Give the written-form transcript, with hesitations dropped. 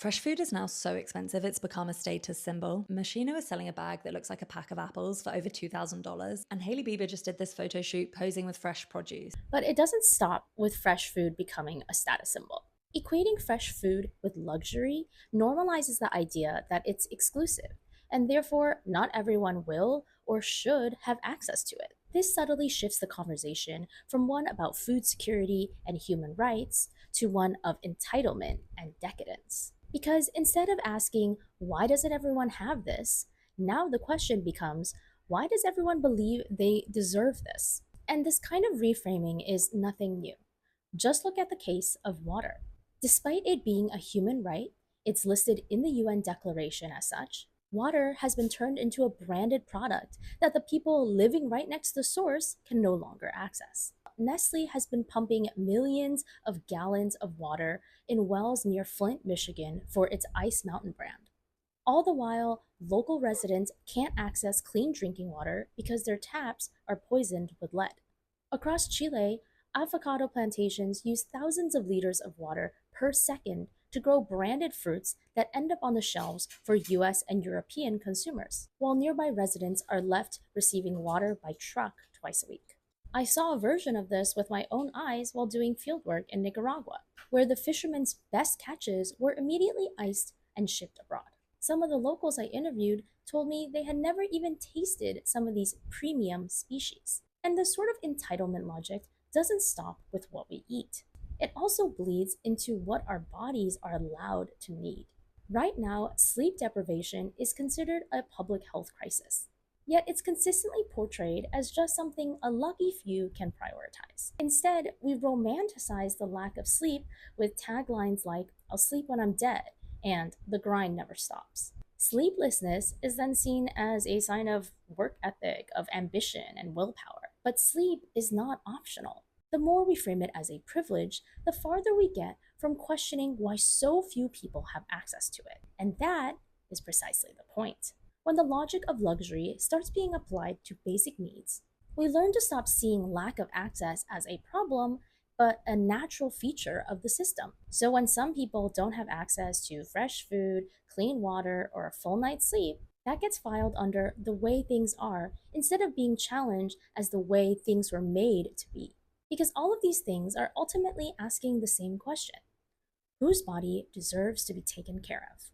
Fresh food is now so expensive, it's become a status symbol. Moschino is selling a bag that looks like a pack of apples for over $2,000, and Hailey Bieber just did this photo shoot posing with fresh produce. But it doesn't stop with fresh food becoming a status symbol. Equating fresh food with luxury normalizes the idea that it's exclusive, and therefore not everyone will or should have access to it. This subtly shifts the conversation from one about food security and human rights to one of entitlement and decadence. Because instead of asking, why doesn't everyone have this? Now the question becomes, why does everyone believe they deserve this? And this kind of reframing is nothing new. Just look at the case of water. Despite it being a human right, it's listed in the UN Declaration as such. Water has been turned into a branded product that the people living right next to the source can no longer access. Nestle has been pumping millions of gallons of water in wells near Flint, Michigan for its Ice Mountain brand. All the while, local residents can't access clean drinking water because their taps are poisoned with lead. Across Chile, avocado plantations use thousands of liters of water per second to grow branded fruits that end up on the shelves for US and European consumers, while nearby residents are left receiving water by truck twice a week. I saw a version of this with my own eyes while doing fieldwork in Nicaragua, where the fishermen's best catches were immediately iced and shipped abroad. Some of the locals I interviewed told me they had never even tasted some of these premium species. And this sort of entitlement logic doesn't stop with what we eat. It also bleeds into what our bodies are allowed to need. Right now, sleep deprivation is considered a public health crisis. Yet it's consistently portrayed as just something a lucky few can prioritize. Instead, we romanticize the lack of sleep with taglines like, I'll sleep when I'm dead, and the grind never stops. Sleeplessness is then seen as a sign of work ethic, of ambition, and willpower. But sleep is not optional. The more we frame it as a privilege, the farther we get from questioning why so few people have access to it. And that is precisely the point. When the logic of luxury starts being applied to basic needs, we learn to stop seeing lack of access as a problem but a natural feature of the system. So when some people don't have access to fresh food, clean water, or a full night's sleep, that gets filed under the way things are instead of being challenged as the way things were made to be. Because all of these things are ultimately asking the same question: whose body deserves to be taken care of?